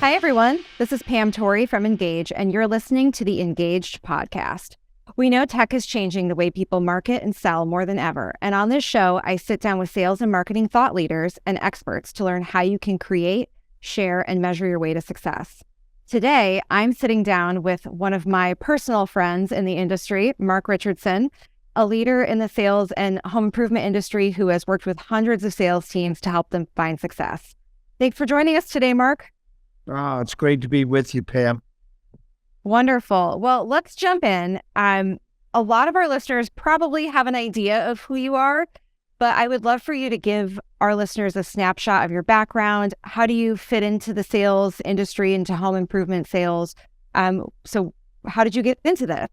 Hi, everyone. This is Pam Torrey from Ingaged, and you're listening to the Ingaged podcast. We know tech is changing the way people market and sell more than ever. And on this show, I sit down with sales and marketing thought leaders and experts to learn how you can create, share, and measure your way to success. Today, I'm sitting down with one of my personal friends in the industry, Mark Richardson, a leader in the sales and home improvement industry who has worked with hundreds of sales teams to help them find success. Thanks for joining us today, Mark. Oh, it's great to be with you, Pam. Wonderful. Well, let's jump in. A lot of our listeners probably have an idea of who you are, but I would love for you to give our listeners a snapshot of your background. How do you fit into the sales industry, into home improvement sales? So how did you get into this?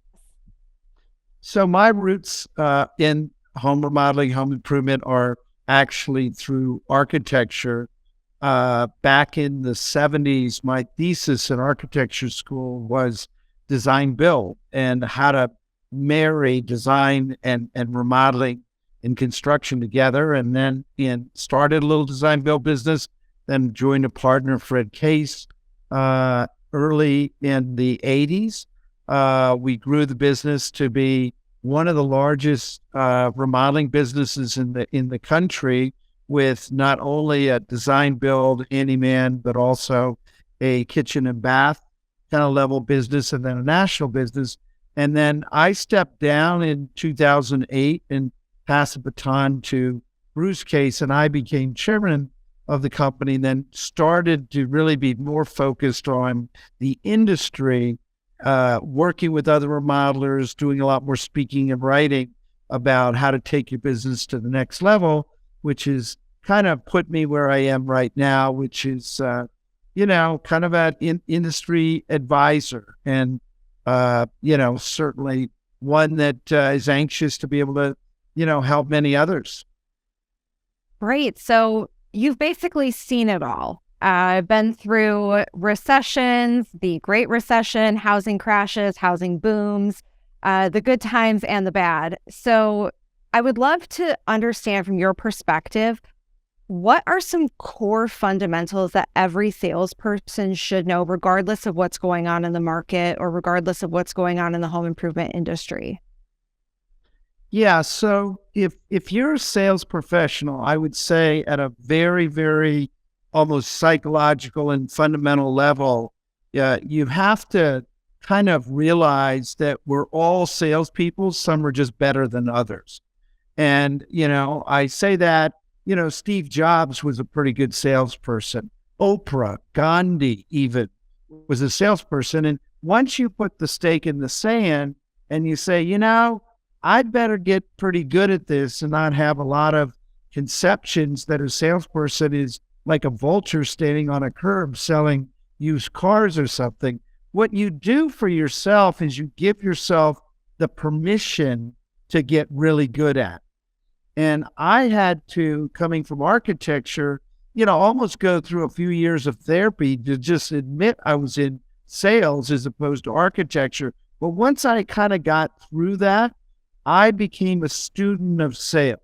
So my roots in home remodeling, home improvement are actually through architecture. Back in the 70s, my thesis in architecture school was design build and how to marry design and remodeling and construction together. And then started a little design build business, then joined a partner, Fred Case, early in the 80s. We grew the business to be one of the largest remodeling businesses in the country, with not only a design build handyman, but also a kitchen and bath kind of level business, and then a national business. And then I stepped down in 2008 and passed the baton to Bruce Case, and I became chairman of the company, and then started to really be more focused on the industry, working with other remodelers, doing a lot more speaking and writing about how to take your business to the next level, which is kind of put me where I am right now, which is, kind of an industry advisor, and, certainly one that is anxious to be able to, help many others. Great. So you've basically seen it all. I've been through recessions, the Great Recession, housing crashes, housing booms, the good times and the bad. So I would love to understand from your perspective, what are some core fundamentals that every salesperson should know, regardless of what's going on in the market or regardless of what's going on in the home improvement industry? Yeah. So if you're a sales professional, I would say at a very, very almost psychological and fundamental level, you have to kind of realize that we're all salespeople. Some are just better than others. And, I say that, Steve Jobs was a pretty good salesperson. Oprah, Gandhi even was a salesperson. And once you put the stake in the sand and you say, I'd better get pretty good at this and not have a lot of conceptions that a salesperson is like a vulture standing on a curb selling used cars or something. What you do for yourself is you give yourself the permission to get really good at it. And I had to, coming from architecture, almost go through a few years of therapy to just admit I was in sales as opposed to architecture. But once I kind of got through that, I became a student of sales.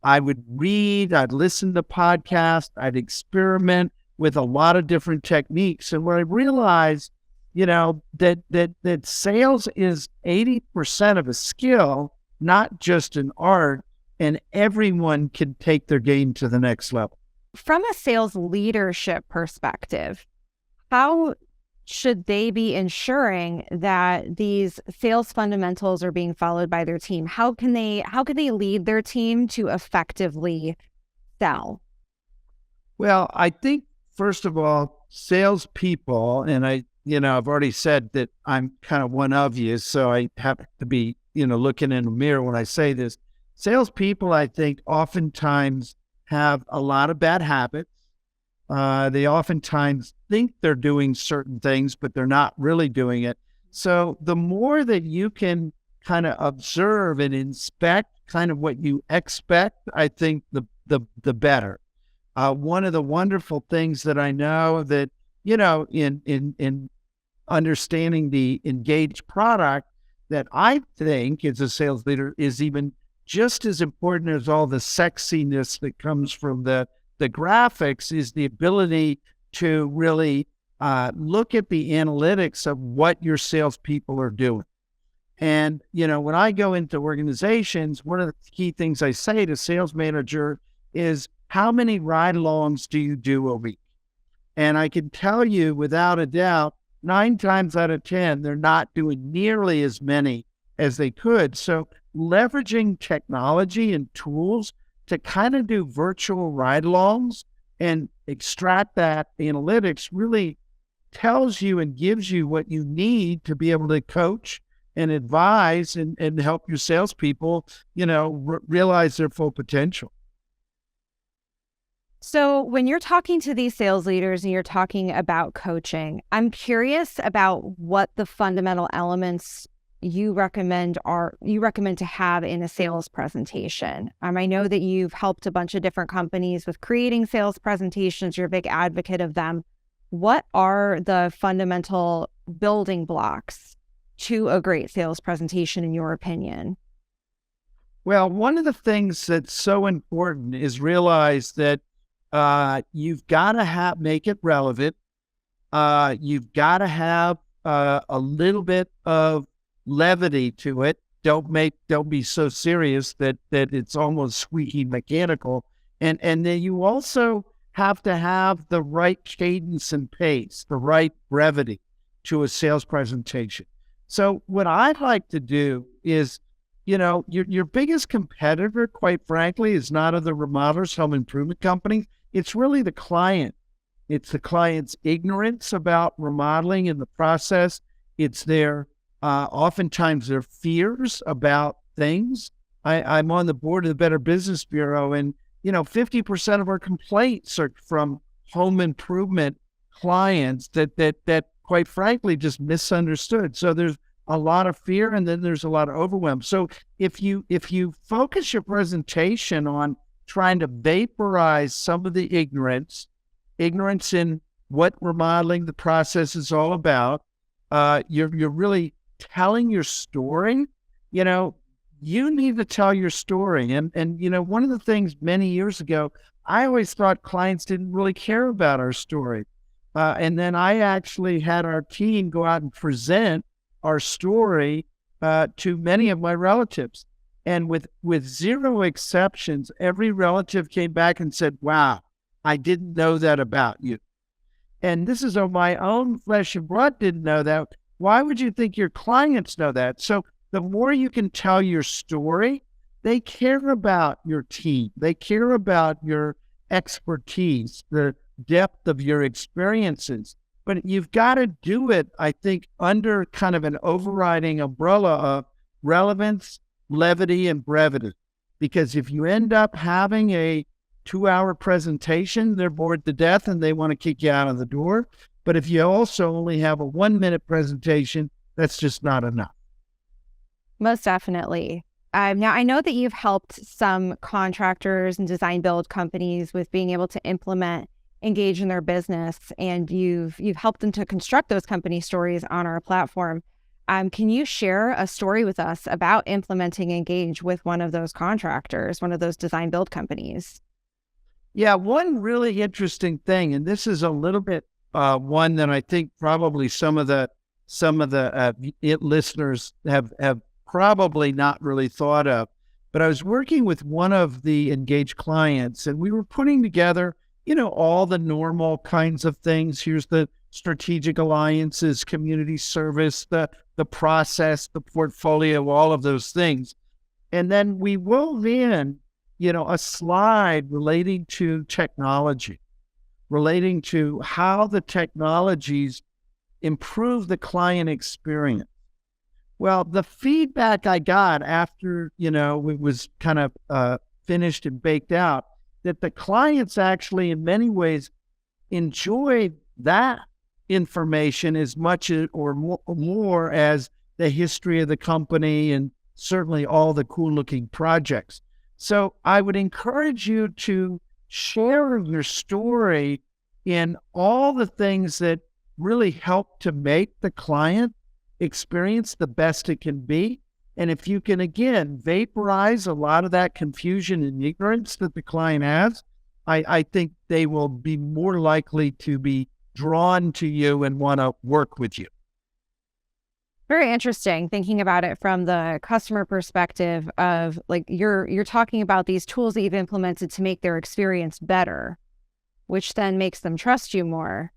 I would read, I'd listen to podcasts, I'd experiment with a lot of different techniques. And when I realized, that sales is 80% of a skill, not just an art, and everyone can take their game to the next level. From a sales leadership perspective, how should they be ensuring that these sales fundamentals are being followed by their team? How can they lead their team to effectively sell? Well, I think, first of all, salespeople, and I've already said that I'm kind of one of you, so I have to be, looking in the mirror when I say this. Salespeople, I think, oftentimes have a lot of bad habits. They oftentimes think they're doing certain things, but they're not really doing it. So the more that you can kind of observe and inspect kind of what you expect, I think the better. One of the wonderful things that I know that, in understanding the Ingaged product, that I think as a sales leader is even just as important as all the sexiness that comes from the graphics, is the ability to really look at the analytics of what your salespeople are doing. And, when I go into organizations, one of the key things I say to sales manager is, how many ride-alongs do you do a week? And I can tell you without a doubt, 9 times out of 10, they're not doing nearly as many as they could. So leveraging technology and tools to kind of do virtual ride-alongs and extract that analytics really tells you and gives you what you need to be able to coach and advise and help your salespeople, realize their full potential. So when you're talking to these sales leaders and you're talking about coaching, I'm curious about what the fundamental elements you recommend to have in a sales presentation. I know that you've helped a bunch of different companies with creating sales presentations. You're a big advocate of them. What are the fundamental building blocks to a great sales presentation, in your opinion? Well, one of the things that's so important is realize that you've got to make it relevant. You've got to have a little bit of levity to it. Don't be so serious that it's almost squeaky mechanical. And then you also have to have the right cadence and pace, the right brevity to a sales presentation. So what I'd like to do is, your biggest competitor, quite frankly, is not other remodelers, home improvement companies. It's really the client. It's the client's ignorance about remodeling and the process. It's their, oftentimes their fears about things. I'm on the board of the Better Business Bureau, and, 50% of our complaints are from home improvement clients that quite frankly just misunderstood. So there's a lot of fear, and then there's a lot of overwhelm. So if you focus your presentation on trying to vaporize some of the ignorance in what remodeling the process is all about, you're really telling your story. You need to tell your story. And one of the things many years ago, I always thought clients didn't really care about our story. And then I actually had our team go out and present our story to many of my relatives. And with zero exceptions, every relative came back and said, wow, I didn't know that about you. And this is on my own flesh and blood didn't know that. Why would you think your clients know that? So the more you can tell your story, they care about your team. They care about your expertise, the depth of your experiences. But you've got to do it, I think, under kind of an overriding umbrella of relevance, levity, and brevity. Because if you end up having a 2-hour presentation, they're bored to death and they want to kick you out of the door. But if you also only have a 1-minute presentation, that's just not enough. Most definitely. Now, I know that you've helped some contractors and design build companies with being able to implement Ingaged in their business, and you've helped them to construct those company stories on our platform. Can you share a story with us about implementing Ingaged with one of those contractors, one of those design build companies? Yeah, one really interesting thing, and this is a little bit one that I think probably some of the listeners have probably not really thought of. But I was working with one of the Ingaged clients, and we were putting together, all the normal kinds of things. Here's the strategic alliances, community service, the process, the portfolio, all of those things. And then we wove in, a slide relating to technology, relating to how the technologies improve the client experience. Well, the feedback I got after, it was kind of finished and baked out, that the clients actually in many ways enjoyed that information as much or more as the history of the company and certainly all the cool looking projects. So I would encourage you to share your story in all the things that really help to make the client experience the best it can be. And if you can, again, vaporize a lot of that confusion and ignorance that the client has, I think they will be more likely to be drawn to you and want to work with you. Very interesting thinking about it from the customer perspective of like you're talking about these tools that you've implemented to make their experience better, which then makes them trust you more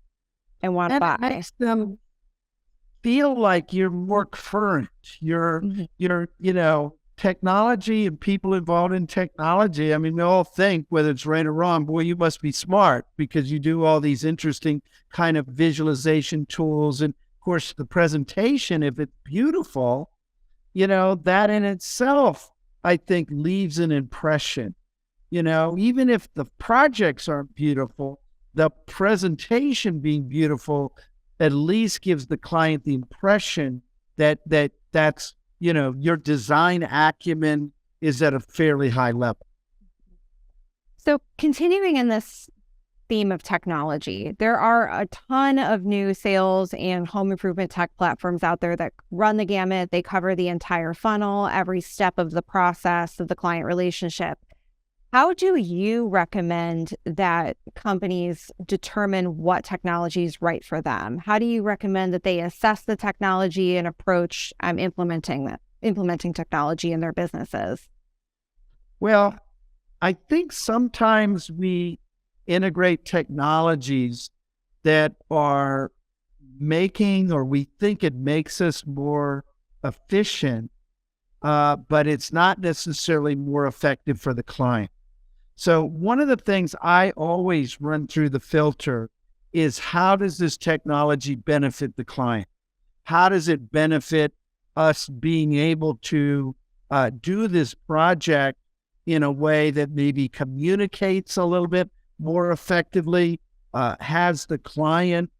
and want to And buy. it makes them feel like you're more current. Technology and people involved in technology. I mean, we all think, whether it's right or wrong, boy, you must be smart because you do all these interesting kind of visualization tools. And of course, the presentation, if it's beautiful, that in itself, I think, leaves an impression. Even if the projects aren't beautiful, the presentation being beautiful at least gives the client the impression that's your design acumen is at a fairly high level. So continuing in this theme of technology, there are a ton of new sales and home improvement tech platforms out there that run the gamut. They cover the entire funnel, every step of the process of the client relationship. How do you recommend that companies determine what technology is right for them? How do you recommend that they assess the technology and approach implementing technology in their businesses? Well, I think sometimes we integrate technologies that are making, or we think it makes us more efficient, but it's not necessarily more effective for the client. So one of the things I always run through the filter is, how does this technology benefit the client? How does it benefit us being able to do this project in a way that maybe communicates a little bit more effectively, has the client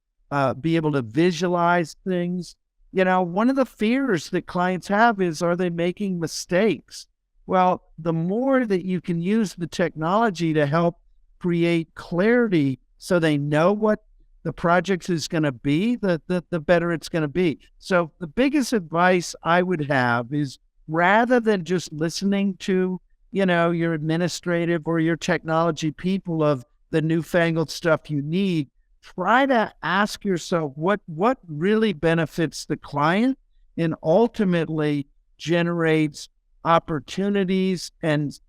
be able to visualize things? One of the fears that clients have is, are they making mistakes? Well, the more that you can use the technology to help create clarity so they know what the project is going to be, the better it's going to be. So the biggest advice I would have is, rather than just listening to, your administrative or your technology people of the newfangled stuff you need, try to ask yourself what really benefits the client and ultimately generates opportunities and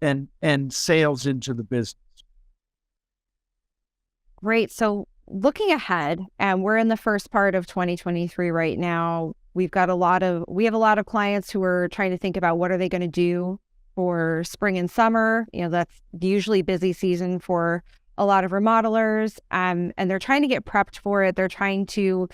sales into the business. Great. So looking ahead, and we're in the first part of 2023 right now. We have a lot of clients who are trying to think about what are they going to do for spring and summer. That's usually busy season for a lot of remodelers, and they're trying to get prepped for it. They're trying to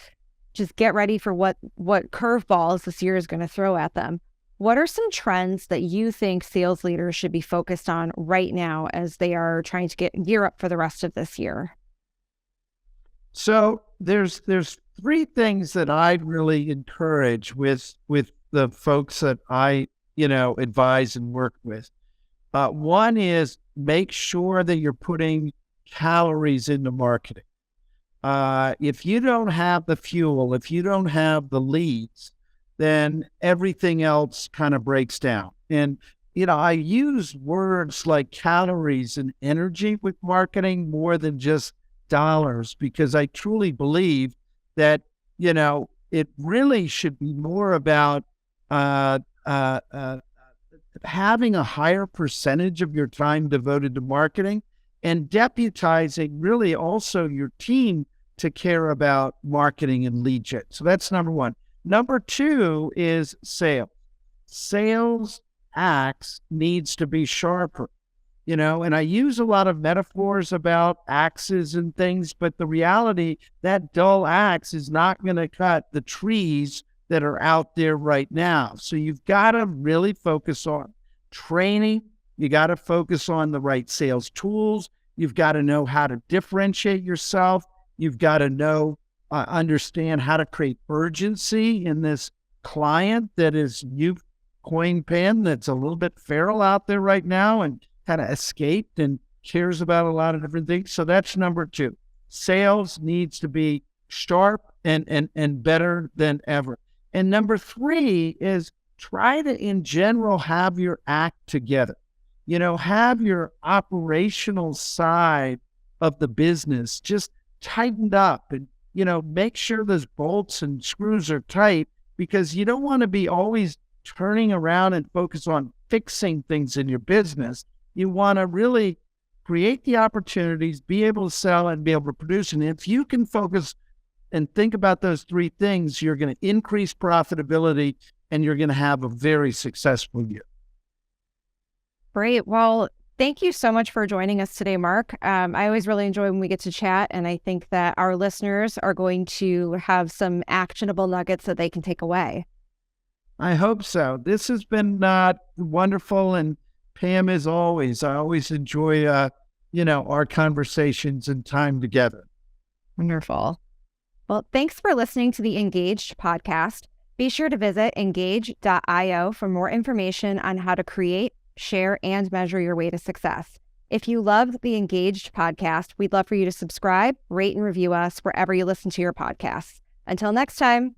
just get ready for what curveballs this year is going to throw at them. What are some trends that you think sales leaders should be focused on right now as they are trying to gear up for the rest of this year? So there's three things that I'd really encourage with the folks that I advise and work with. One is, make sure that you're putting calories into marketing. If you don't have the fuel, if you don't have the leads, then everything else kind of breaks down. And, I use words like calories and energy with marketing more than just dollars, because I truly believe that, it really should be more about having a higher percentage of your time devoted to marketing, and deputizing really also your team to care about marketing and lead gen. So that's number one. Number two is sales. Sales axe needs to be sharper, and I use a lot of metaphors about axes and things, but the reality, that dull axe is not going to cut the trees that are out there right now. So you've got to really focus on training. You got to focus on the right sales tools. You've got to know how to differentiate yourself. You've got to understand how to create urgency in this client that is, you've coined pen, that's a little bit feral out there right now and kind of escaped and cares about a lot of different things. So that's number two. Sales needs to be sharp and better than ever. And number three is, try to, in general, have your act together. Have your operational side of the business just tightened up, and make sure those bolts and screws are tight, because you don't want to be always turning around and focus on fixing things in your business. You want to really create the opportunities, be able to sell and be able to produce. And if you can focus and think about those three things, you're going to increase profitability and you're going to have a very successful year. Great. Well, thank you so much for joining us today, Mark. I always really enjoy when we get to chat, and I think that our listeners are going to have some actionable nuggets that they can take away. I hope so. This has been wonderful, and Pam, as always, I always enjoy, our conversations and time together. Wonderful. Well, thanks for listening to the Ingaged podcast. Be sure to visit engaged.io for more information on how to create, share, and measure your way to success. If you loved the Ingaged podcast, we'd love for you to subscribe, rate, and review us wherever you listen to your podcasts. Until next time.